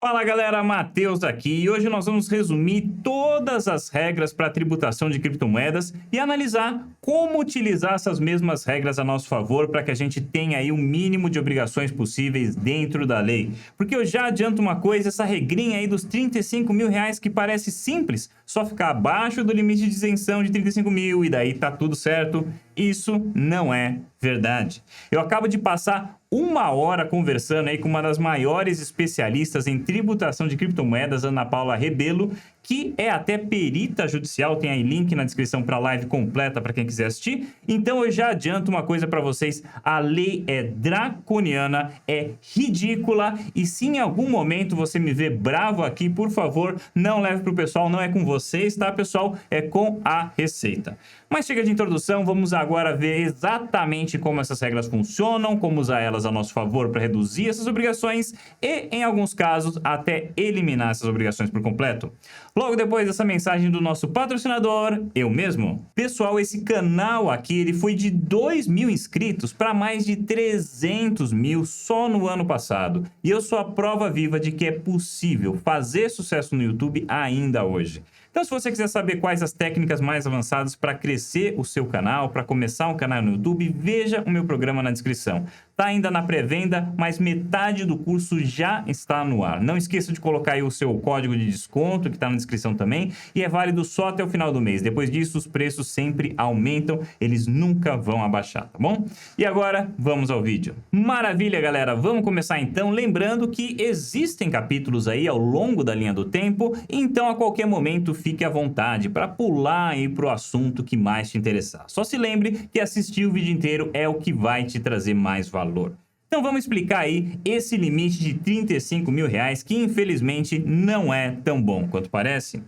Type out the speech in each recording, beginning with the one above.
Fala galera, Matheus aqui e hoje nós vamos resumir todas as regras para a tributação de criptomoedas e analisar como utilizar essas mesmas regras a nosso favor para que a gente tenha aí o mínimo de obrigações possíveis dentro da lei. Porque eu já adianto uma coisa, essa regrinha aí dos 35 mil reais que parece simples, só ficar abaixo do limite de isenção de 35 mil e daí tá tudo certo, isso não é verdade. Eu acabo de passar uma hora conversando aí com uma das maiores especialistas em tributação de criptomoedas, Ana Paula Rebelo, que é até perita judicial, tem aí link na descrição para a live completa para quem quiser assistir. Então eu já adianto uma coisa para vocês, a lei é draconiana, é ridícula e se em algum momento você me vê bravo aqui, por favor, não leve para o pessoal, não é com vocês, tá pessoal? É com a Receita. Mas chega de introdução, vamos agora ver exatamente como essas regras funcionam, como usar elas a nosso favor para reduzir essas obrigações e, em alguns casos, até eliminar essas obrigações por completo. Logo depois dessa mensagem do nosso patrocinador, eu mesmo. Pessoal, esse canal aqui ele foi de 2.000 inscritos para mais de 300 mil só no ano passado. E eu sou a prova viva de que é possível fazer sucesso no YouTube ainda hoje. Então, se você quiser saber quais as técnicas mais avançadas para crescer o seu canal, para começar um canal no YouTube, veja o meu programa na descrição. Está ainda na pré-venda, mas metade do curso já está no ar. Não esqueça de colocar aí o seu código de desconto, que está na descrição também, e é válido só até o final do mês. Depois disso, os preços sempre aumentam, eles nunca vão abaixar, tá bom? E agora, vamos ao vídeo. Maravilha, galera! Vamos começar então, lembrando que existem capítulos aí ao longo da linha do tempo, então a qualquer momento fique à vontade para pular aí para o assunto que mais te interessar. Só se lembre que assistir o vídeo inteiro é o que vai te trazer mais valor. Então vamos explicar aí esse limite de 35 mil reais que infelizmente não é tão bom quanto parece.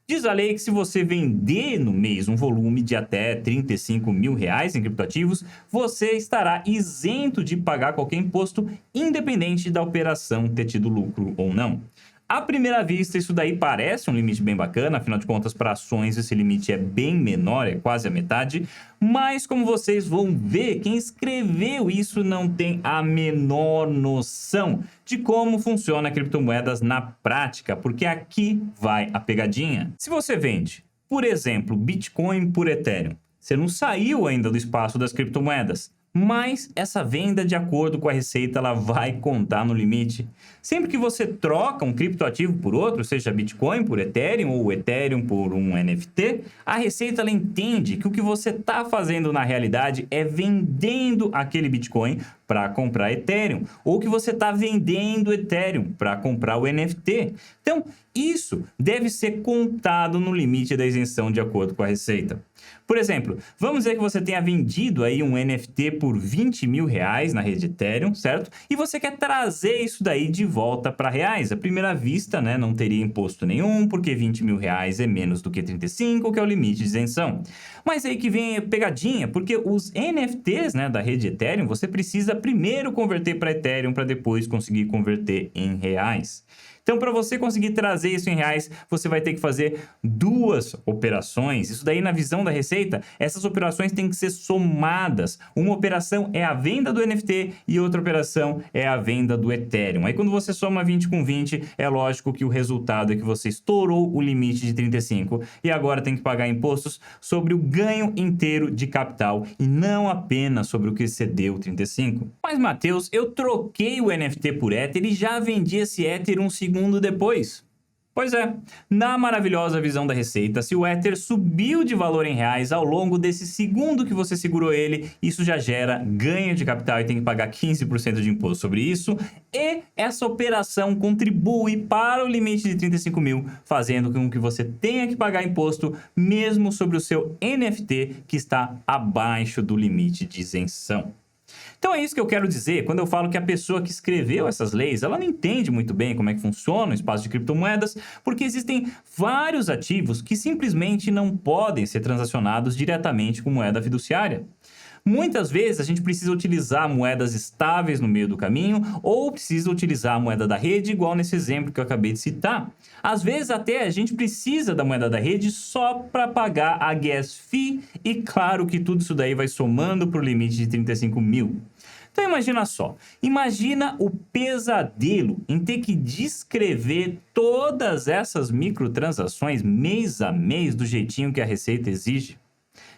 Diz a lei que se você vender no mês um volume de até 35 mil reais em criptoativos, você estará isento de pagar qualquer imposto, independente da operação ter tido lucro ou não. À primeira vista, isso daí parece um limite bem bacana, afinal de contas, para ações esse limite é bem menor, é quase a metade, mas como vocês vão ver, quem escreveu isso não tem a menor noção de como funciona criptomoedas na prática, porque aqui vai a pegadinha. Se você vende, por exemplo, Bitcoin por Ethereum, você não saiu ainda do espaço das criptomoedas, mas essa venda, de acordo com a Receita, ela vai contar no limite. Sempre que você troca um criptoativo por outro, seja Bitcoin por Ethereum ou Ethereum por um NFT, a Receita ela entende que o que você está fazendo na realidade é vendendo aquele Bitcoin para comprar Ethereum, ou que você está vendendo Ethereum para comprar o NFT. Então, isso deve ser contado no limite da isenção de acordo com a Receita. Por exemplo, vamos dizer que você tenha vendido aí um NFT por 20 mil reais na rede Ethereum, certo? E você quer trazer isso daí de volta para reais. À primeira vista, né, não teria imposto nenhum, porque 20 mil reais é menos do que 35, que é o limite de isenção. Mas aí que vem a pegadinha, porque os NFTs, né, da rede Ethereum, você precisa primeiro converter para Ethereum para depois conseguir converter em reais. Então, para você conseguir trazer isso em reais, você vai ter que fazer duas operações. Isso daí, na visão da Receita, essas operações têm que ser somadas. Uma operação é a venda do NFT e outra operação é a venda do Ethereum. Aí, quando você soma 20 com 20, é lógico que o resultado é que você estourou o limite de 35 e agora tem que pagar impostos sobre o ganho inteiro de capital e não apenas sobre o que excedeu 35. Mas, Matheus, eu troquei o NFT por Ether e já vendi esse Ether um segundo depois. Pois é, na maravilhosa visão da Receita, se o Ether subiu de valor em reais ao longo desse segundo que você segurou ele, isso já gera ganho de capital e tem que pagar 15% de imposto sobre isso, e essa operação contribui para o limite de 35 mil, fazendo com que você tenha que pagar imposto mesmo sobre o seu NFT que está abaixo do limite de isenção. Então é isso que eu quero dizer quando eu falo que a pessoa que escreveu essas leis, ela não entende muito bem como é que funciona o espaço de criptomoedas, porque existem vários ativos que simplesmente não podem ser transacionados diretamente com moeda fiduciária. Muitas vezes a gente precisa utilizar moedas estáveis no meio do caminho ou precisa utilizar a moeda da rede, igual nesse exemplo que eu acabei de citar. Às vezes até a gente precisa da moeda da rede só para pagar a gas fee e claro que tudo isso daí vai somando para o limite de 35 mil. Então imagina só, imagina o pesadelo em ter que descrever todas essas microtransações mês a mês do jeitinho que a Receita exige.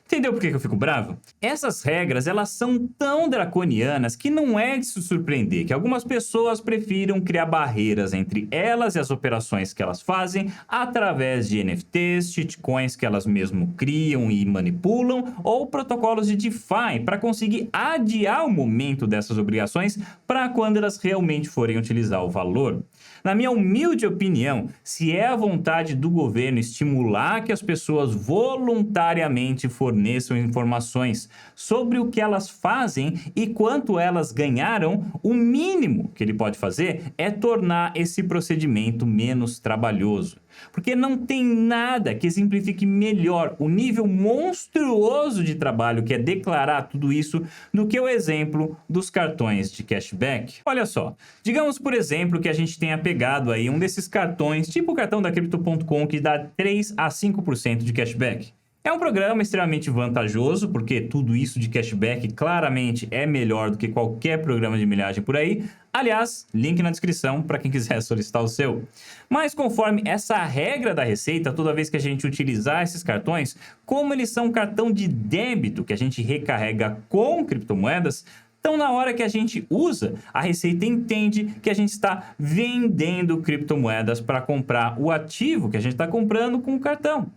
Entendeu por que eu fico bravo? Essas regras, elas são tão draconianas que não é de se surpreender que algumas pessoas prefiram criar barreiras entre elas e as operações que elas fazem através de NFTs, shitcoins que elas mesmo criam e manipulam, ou protocolos de DeFi para conseguir adiar o momento dessas obrigações para quando elas realmente forem utilizar o valor. Na minha humilde opinião, se é a vontade do governo estimular que as pessoas voluntariamente forneçam informações sobre o que elas fazem e quanto elas ganharam, o mínimo que ele pode fazer é tornar esse procedimento menos trabalhoso. Porque não tem nada que exemplifique melhor o nível monstruoso de trabalho que é declarar tudo isso do que o exemplo dos cartões de cashback. Olha só, digamos por exemplo que a gente tenha pegado aí um desses cartões, tipo o cartão da Crypto.com, que dá 3 a 5% de cashback. É um programa extremamente vantajoso, porque tudo isso de cashback claramente é melhor do que qualquer programa de milhagem por aí. Aliás, link na descrição para quem quiser solicitar o seu. Mas conforme essa regra da Receita, toda vez que a gente utilizar esses cartões, como eles são cartão de débito que a gente recarrega com criptomoedas, então, na hora que a gente usa, a Receita entende que a gente está vendendo criptomoedas para comprar o ativo que a gente está comprando com o cartão.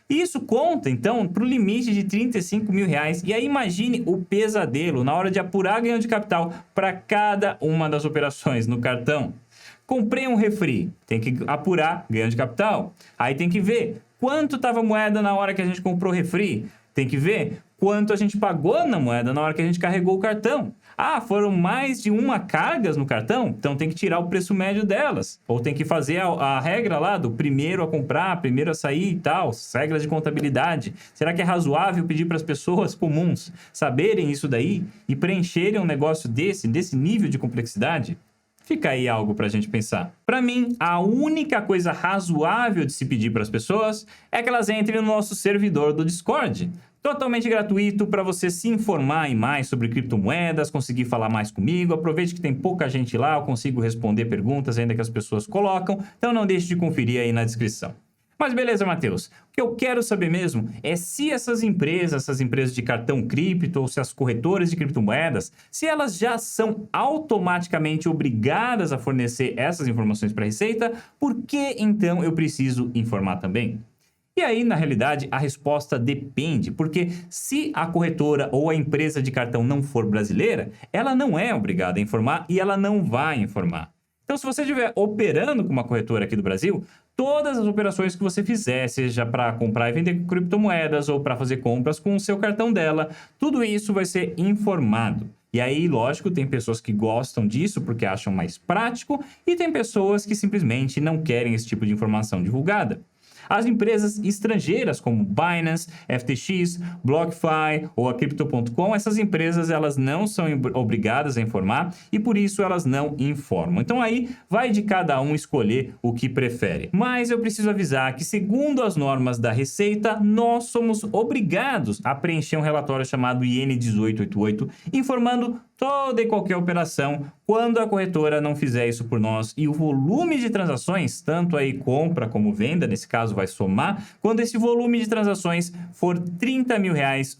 Isso conta, então, para o limite de R$35 mil. E aí imagine o pesadelo na hora de apurar ganho de capital para cada uma das operações no cartão. Comprei um refri, tem que apurar ganho de capital. Aí tem que ver quanto estava a moeda na hora que a gente comprou o refri. Tem que ver quanto a gente pagou na moeda na hora que a gente carregou o cartão. Ah, foram mais de uma cargas no cartão? Então tem que tirar o preço médio delas. Ou tem que fazer a regra lá do primeiro a comprar, primeiro a sair e tal, regras de contabilidade. Será que é razoável pedir para as pessoas comuns saberem isso daí e preencherem um negócio desse nível de complexidade? Fica aí algo para a gente pensar. Para mim, a única coisa razoável de se pedir para as pessoas é que elas entrem no nosso servidor do Discord. Totalmente gratuito para você se informar mais sobre criptomoedas, conseguir falar mais comigo. Aproveite que tem pouca gente lá, eu consigo responder perguntas ainda que as pessoas colocam. Então não deixe de conferir aí na descrição. Mas beleza, Matheus. O que eu quero saber mesmo é se essas empresas de cartão cripto ou se as corretoras de criptomoedas, se elas já são automaticamente obrigadas a fornecer essas informações para a Receita, por que então eu preciso informar também? E aí, na realidade, a resposta depende, porque se a corretora ou a empresa de cartão não for brasileira, ela não é obrigada a informar e ela não vai informar. Então, se você estiver operando com uma corretora aqui do Brasil, todas as operações que você fizer, seja para comprar e vender criptomoedas ou para fazer compras com o seu cartão dela, tudo isso vai ser informado. E aí, lógico, tem pessoas que gostam disso porque acham mais prático e tem pessoas que simplesmente não querem esse tipo de informação divulgada. As empresas estrangeiras como Binance, FTX, BlockFi ou a Crypto.com, essas empresas elas não são obrigadas a informar e por isso elas não informam. Então aí vai de cada um escolher o que prefere. Mas eu preciso avisar que segundo as normas da Receita, nós somos obrigados a preencher um relatório chamado IN 1888, informando toda e qualquer operação quando a corretora não fizer isso por nós e o volume de transações, tanto aí compra como venda, nesse caso vai somar, quando esse volume de transações for R$30 mil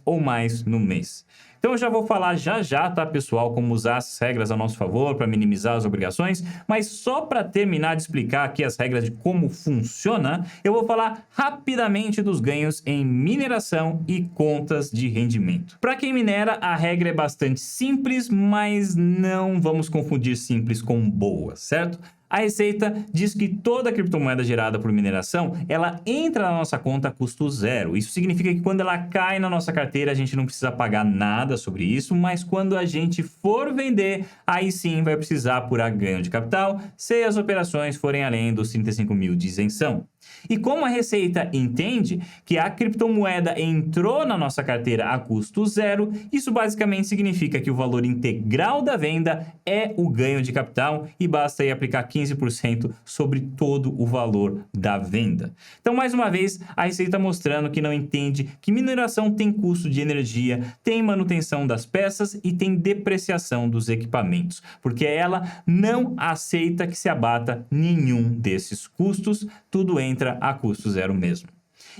ou mais no mês. Então eu já vou falar já, tá, pessoal, como usar as regras a nosso favor para minimizar as obrigações, mas só para terminar de explicar aqui as regras de como funciona, eu vou falar rapidamente dos ganhos em mineração e contas de rendimento. Para quem minera, a regra é bastante simples, mas não vamos confundir simples com boa, certo? A Receita diz que toda criptomoeda gerada por mineração, ela entra na nossa conta a custo zero. Isso significa que quando ela cai na nossa carteira, a gente não precisa pagar nada sobre isso, mas quando a gente for vender, aí sim vai precisar apurar ganho de capital, se as operações forem além dos 35 mil de isenção. E como a Receita entende que a criptomoeda entrou na nossa carteira a custo zero, isso basicamente significa que o valor integral da venda é o ganho de capital e basta aí aplicar 15% sobre todo o valor da venda. Então, mais uma vez, a Receita mostrando que não entende que mineração tem custo de energia, tem manutenção das peças e tem depreciação dos equipamentos, porque ela não aceita que se abata nenhum desses custos, tudo entra a custo zero mesmo.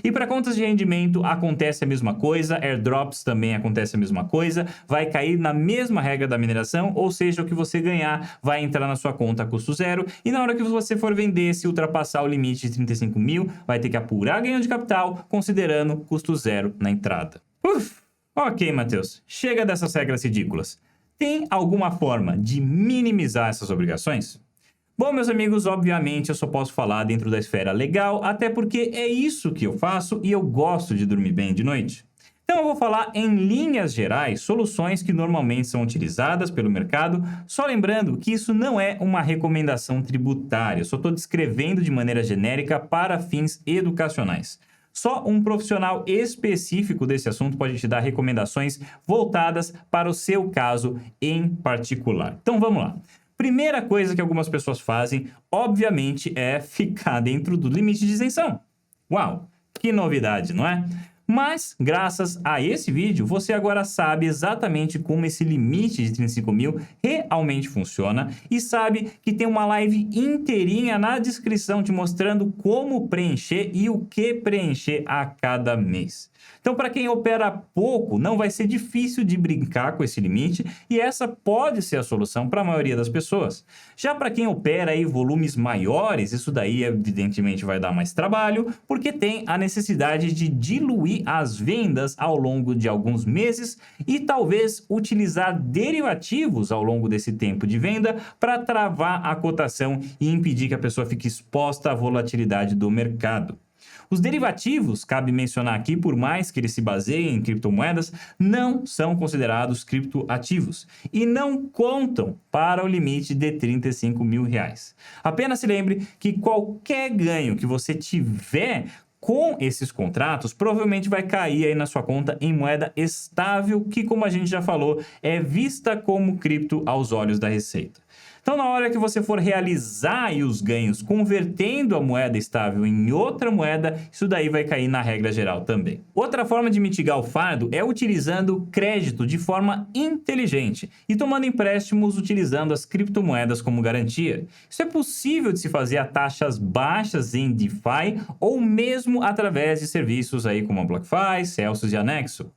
E para contas de rendimento acontece a mesma coisa, airdrops também acontece a mesma coisa, vai cair na mesma regra da mineração, ou seja, o que você ganhar vai entrar na sua conta a custo zero, e na hora que você for vender, se ultrapassar o limite de 35 mil, vai ter que apurar ganho de capital, considerando custo zero na entrada. Ok, Matheus, chega dessas regras ridículas. Tem alguma forma de minimizar essas obrigações? Bom, meus amigos, obviamente eu só posso falar dentro da esfera legal, até porque é isso que eu faço e eu gosto de dormir bem de noite. Então eu vou falar em linhas gerais soluções que normalmente são utilizadas pelo mercado, só lembrando que isso não é uma recomendação tributária, eu só estou descrevendo de maneira genérica para fins educacionais. Só um profissional específico desse assunto pode te dar recomendações voltadas para o seu caso em particular. Então vamos lá. Primeira coisa que algumas pessoas fazem, obviamente, é ficar dentro do limite de isenção. Uau, que novidade, não é? Mas, graças a esse vídeo, você agora sabe exatamente como esse limite de 35 mil realmente funciona e sabe que tem uma live inteirinha na descrição te mostrando como preencher e o que preencher a cada mês. Então, para quem opera pouco, não vai ser difícil de brincar com esse limite e essa pode ser a solução para a maioria das pessoas. Já para quem opera aí volumes maiores, isso daí evidentemente vai dar mais trabalho, porque tem a necessidade de diluir as vendas ao longo de alguns meses e talvez utilizar derivativos ao longo desse tempo de venda para travar a cotação e impedir que a pessoa fique exposta à volatilidade do mercado. Os derivativos, cabe mencionar aqui, por mais que eles se baseiem em criptomoedas, não são considerados criptoativos e não contam para o limite de 35 mil reais. Apenas se lembre que qualquer ganho que você tiver com esses contratos, provavelmente vai cair aí na sua conta em moeda estável, que, como a gente já falou, é vista como cripto aos olhos da Receita. Então, na hora que você for realizar aí os ganhos convertendo a moeda estável em outra moeda, isso daí vai cair na regra geral também. Outra forma de mitigar o fardo é utilizando crédito de forma inteligente e tomando empréstimos utilizando as criptomoedas como garantia. Isso é possível de se fazer a taxas baixas em DeFi ou mesmo através de serviços aí como a BlockFi, Celsius e Anexo.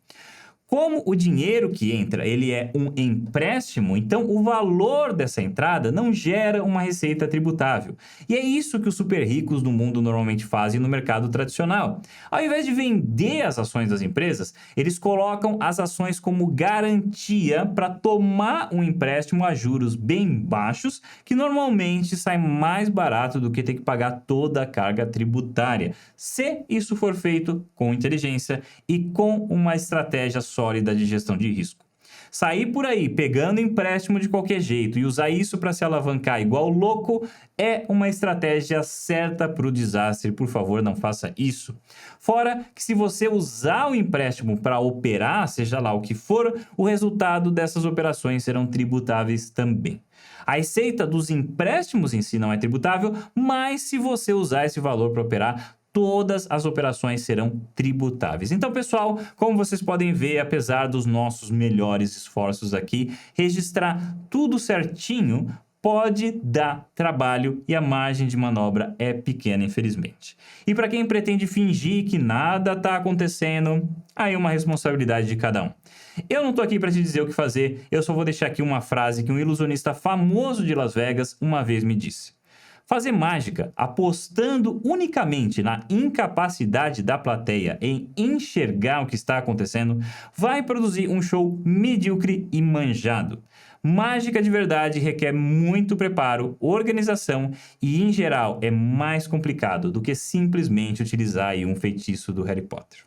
Como o dinheiro que entra, ele é um empréstimo, então o valor dessa entrada não gera uma receita tributável. E é isso que os super ricos do mundo normalmente fazem no mercado tradicional. Ao invés de vender as ações das empresas, eles colocam as ações como garantia para tomar um empréstimo a juros bem baixos, que normalmente sai mais barato do que ter que pagar toda a carga tributária, se isso for feito com inteligência e com uma estratégia sólida de gestão de risco. Sair por aí pegando empréstimo de qualquer jeito e usar isso para se alavancar igual louco é uma estratégia certa para o desastre. Por favor, não faça isso. Fora que se você usar o empréstimo para operar, seja lá o que for, o resultado dessas operações serão tributáveis também. A receita dos empréstimos em si não é tributável, mas se você usar esse valor para operar, todas as operações serão tributáveis. Então, pessoal, como vocês podem ver, apesar dos nossos melhores esforços aqui, registrar tudo certinho pode dar trabalho e a margem de manobra é pequena, infelizmente. E para quem pretende fingir que nada está acontecendo, aí uma responsabilidade de cada um. Eu não estou aqui para te dizer o que fazer, eu só vou deixar aqui uma frase que um ilusionista famoso de Las Vegas uma vez me disse. Fazer mágica apostando unicamente na incapacidade da plateia em enxergar o que está acontecendo vai produzir um show medíocre e manjado. Mágica de verdade requer muito preparo, organização e, em geral, é mais complicado do que simplesmente utilizar aí um feitiço do Harry Potter.